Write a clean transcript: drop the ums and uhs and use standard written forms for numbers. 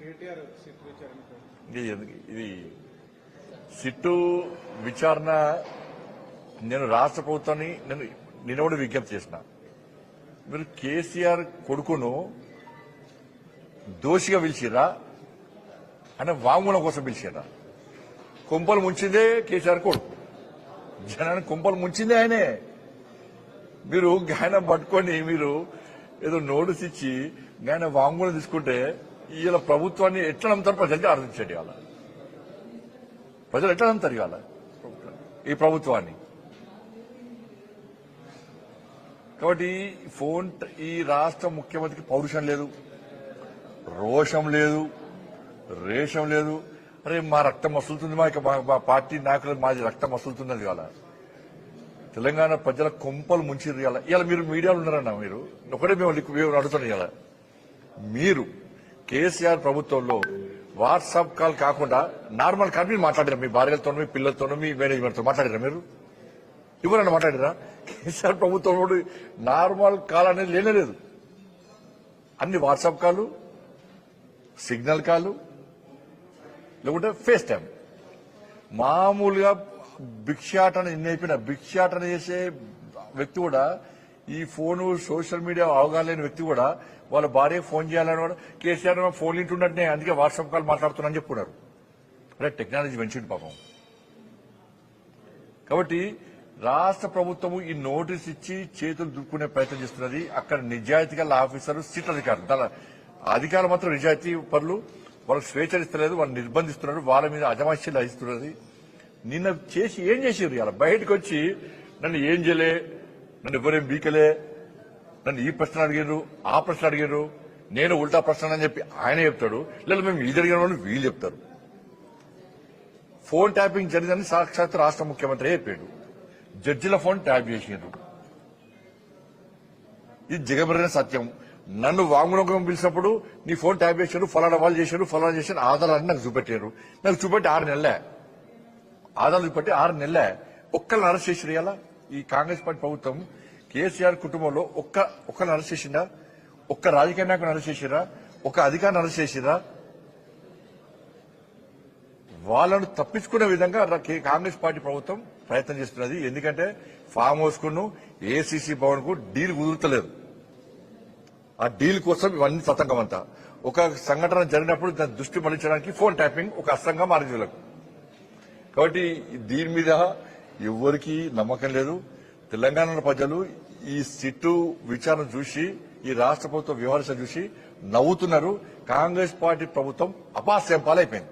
ఇది సిట్టు విచారణ నేను రాష్ట్ర ప్రభుత్వాన్ని నేను కూడా విజ్ఞప్తి చేసిన. మీరు కేసీఆర్ కొడుకును దోషిగా పిలిచిరా అంటే వాంగ్మూలం కోసం పిలిచిరా? కుంపలు ముంచిందే కేసీఆర్ కొడుకు, జనాన్ని కుంపలు ముంచిందే ఆయనే. మీరు ఆయన పట్టుకొని మీరు ఏదో నోటీస్ ఇచ్చి ఆయన వాంగ్మూలం తీసుకుంటే ఇలా ప్రభుత్వాన్ని ఎట్లా నమ్ముతారు ప్రజలకి ఆలోచించండి. ఇవాళ ప్రజలు ఎట్లా నమ్ముతారు ఇవాళ ఈ ప్రభుత్వాన్ని? కాబట్టి ఈ రాష్ట్ర ముఖ్యమంత్రికి పౌరుషం లేదు, రోషం లేదు, రేషం లేదు. అరే మా రక్తం మసులుతుంది, మా పార్టీ నాయకులు మాది రక్తం మసులుతున్నది. ఇవాళ తెలంగాణ ప్రజల కొంపలు ముంచిర్రు. ఇలా మీరు మీడియాలో ఉన్నారన్న, మీరు ఒకటే మేము అడుగుతున్నాం. ఇలా మీరు కేసీఆర్ ప్రభుత్వంలో వాట్సాప్ కాల్ కాకుండా నార్మల్ కాల్ మీరు మాట్లాడారా? మీ భార్యలతోనూ, మీ పిల్లలతోనూ, మీ మేనేజ్మెంట్తో మాట్లాడారా? మీరు ఎవరన్నా మాట్లాడారా? కేసీఆర్ ప్రభుత్వంలో నార్మల్ కాల్ అనేది లేనేలేదు. అన్ని వాట్సాప్ కాలు, సిగ్నల్ కాలు, లేకుంటే ఫేస్ టైం. మామూలుగా భిక్షాటన అయిపోయిన భిక్షాటన చేసే వ్యక్తి కూడా, ఈ ఫోను సోషల్ మీడియా అవగాహన లేని వ్యక్తి కూడా వాళ్ళ భార్యకు ఫోన్ చేయాలని కూడా కేసీఆర్ ఫోన్ ఇంటున్నట్టే, అందుకే వాట్సాప్ కాల్ మాట్లాడుతున్నా చెప్పుకున్నారు. అంటే టెక్నాలజీ పెంచింది పాపం. కాబట్టి రాష్ట్ర ప్రభుత్వము ఈ నోటీస్ ఇచ్చి చేతులు దుక్కునే ప్రయత్నం చేస్తున్నది. అక్కడ నిజాయితీ గల ఆఫీసర్, సిట్ అధికారులు, తన అధికారులు మాత్రం నిజాయితీ పరులు, వాళ్ళకి స్వేచ్ఛనిస్తలేదు, వాళ్ళు నిర్బంధిస్తున్నారు, వాళ్ళ మీద అజమాయిషీలు వహిస్తున్నది. నిన్న చేసి ఏం చేసారు? ఇలా బయటకు వచ్చి నన్ను ఏం చేయలే, నన్ను ఎవరేం బీకలే, నన్ను ఈ ప్రశ్న అడిగారు, ఆ ప్రశ్న అడిగారు, నేను ఉల్టా ప్రశ్న అని చెప్పి ఆయన చెప్తాడు. లేదా మేము ఇది అడిగిన వాళ్ళు వీళ్ళు చెప్తారు. ఫోన్ ట్యాపింగ్ జరిగిందని సాక్షాత్ రాష్ట్ర ముఖ్యమంత్రి చెప్పాడు. జడ్జిల ఫోన్ ట్యాప్ చేసారు. ఇది జగమెరిగిన సత్యం. నన్ను వాంగ్మూలం పిలిచినప్పుడు నీ ఫోన్ ట్యాప్ చేశారు, ఫలానా వాళ్ళు చేశారు, ఫలానా చేశారు, ఆధారాన్ని నాకు చూపెట్టారు. నాకు చూపెట్టి 6 నెలలే ఆధారాలు చూపెట్టి 6 నెలలే ఒక్కరిని అరెస్ట్ చేసిరు. ఇలా ఈ కాంగ్రెస్ పార్టీ ప్రభుత్వం కేసీఆర్ కుటుంబంలో ఒక్కరిని అరెస్ట్ చేసిందా? ఒక్క రాజకీయ నాయకుని అరెస్ట్ చేసిరా? ఒక అధికారిని అరెస్ట్ చేసిరా? వాళ్ళను తప్పించుకునే విధంగా కాంగ్రెస్ పార్టీ ప్రభుత్వం ప్రయత్నం చేస్తున్నది. ఎందుకంటే ఫామ్ హౌస్ కును ఏసీసీ భవన్ కు డీల్ కుదురుతలేదు. ఆ డీల్ కోసం ఇవన్నీ తతంగం అంతా. ఒక సంఘటన జరిగినప్పుడు దాన్ని దృష్టి మళ్లించడానికి ఫోన్ ట్యాపింగ్ ఒక అస్త్రంగా మారింది వీళ్ళకు. కాబట్టి దీని మీద ఎవరికి నమ్మకం లేదు. తెలంగాణ ప్రజలు ఈ సిట్టు విచారణ చూసి, ఈ రాష్ట్ర ప్రభుత్వ వ్యవహారం చూసి నవ్వుతున్నారు. కాంగ్రెస్ పార్టీ ప్రభుత్వం అపాస్యం పాలైపోయింది.